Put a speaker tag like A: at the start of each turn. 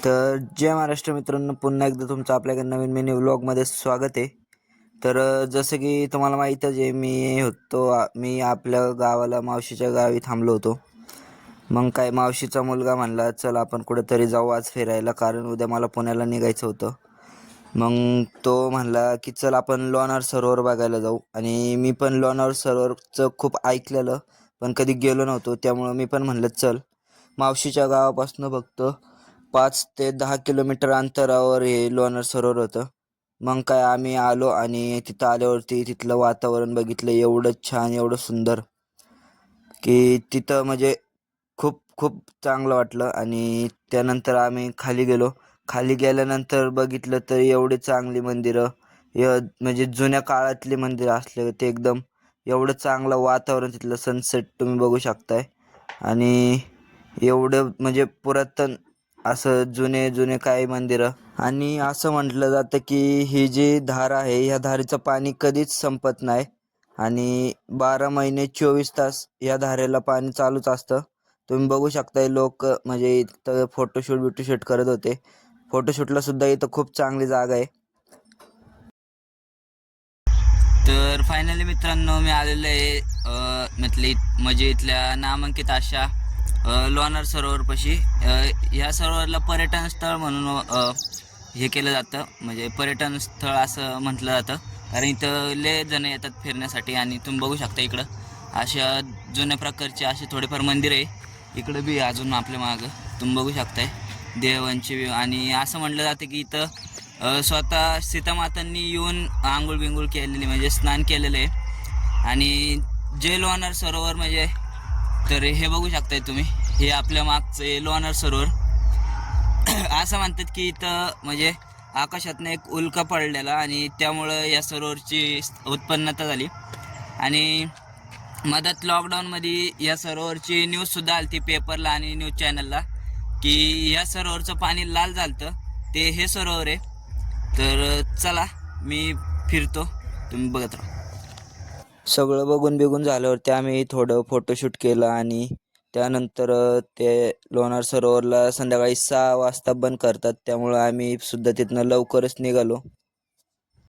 A: तर जय महाराष्ट्र मित्रांनो, पुन्हा एकदा तुमचं आपल्याकडे नवीन मिनी व्लॉगमध्ये स्वागत आहे. तर जसं की तुम्हाला माहीतच आहे, मी आपल्या गावाला मावशीच्या गावी थांबलो होतो. मग काय मावशीचा मुलगा म्हणला, चल आपण कुठेतरी जाऊ आज फिरायला, कारण उद्या मला पुण्याला निघायचं होतं. मग तो म्हणला की चल आपण लोणार सरोवर बघायला जाऊ. आणि मी पण लोणार सरोवरचं खूप ऐकलेलं, पण कधी गेलो नव्हतो. त्यामुळं मी पण म्हणलं चल. मावशीच्या गावापासून फक्त 5 ते 10 किलोमीटर अंतरावर हे लोणार सरोवर होतं. मग काय आम्ही आलो आणि तिथं आल्यावरती तिथलं वातावरण बघितलं, एवढं छान, एवढं सुंदर, की तिथं म्हणजे खूप खूप चांगलं वाटलं. आणि त्यानंतर आम्ही खाली गेलो. खाली गेल्यानंतर बघितलं तर एवढे चांगली मंदिरं, म्हणजे जुन्या काळातली मंदिरं असले ते एकदम एवढं चांगलं वातावरण, तिथलं सनसेट तुम्ही बघू शकताय. आणि एवढं म्हणजे पुरातन असं जुने जुने काही मंदिरं. आणि असं म्हटलं जातं की ही जी धार आहे, ह्या धारेचं पाणी कधीच संपत नाही आणि 12 महिने 24 तास या धारेला पाणी चालूच असतं. तुम्ही बघू शकताय, लोक म्हणजे इथं फोटोशूट करत होते. फोटोशूटला सुद्धा इथं खूप चांगली जागा आहे. तर फायनली मित्रांनो, मी आलेलो आहे म्हणजे इथल्या नामांकित अशा लोणार सरोवरपाशी. ह्या सरोवरला पर्यटन स्थळ म्हणून हे केलं जातं, म्हणजे पर्यटन स्थळ असं म्हटलं जातं, कारण इथं लय जण येतात फिरण्यासाठी. आणि तुम्ही बघू शकता इकडं अशा जुन्या प्रकारचे असे थोडेफार मंदिर आहे. इकडं बी अजून आपल्या मागं तुम्ही बघू शकताय देवांची. आणि असं म्हटलं जातं की इथं स्वतः सीतामातांनी येऊन आंघोळ बिंघोळ केलेली, म्हणजे स्नान केलेलं आहे. आणि जे लोणार सरोवर म्हणजे, तर हे बघू शकताय तुम्ही, हे आपल्या मागचे लोणार सरोवर. असं म्हणतात की इथं म्हणजे आकाशातनं एक उल्का पडलेला आणि त्यामुळं या सरोवरची उत्पन्नता झाली. आणि मधात लॉकडाऊनमध्ये या सरोवरची न्यूजसुद्धा आली ती पेपरला आणि न्यूज चॅनलला, की या सरोवरचं पाणी लाल झालं. ते हे सरोवर आहे. तर चला मी फिरतो, तुम्ही बघत राहा. सगळं बघून बिघून झाल्यावरती आम्ही थोडं फोटोशूट केलं आणि त्यानंतर ते लोणार सरोवरला संध्याकाळी 6 वाजता बंद करतात, त्यामुळं आम्ही सुद्धा तिथनं लवकरच निघालो.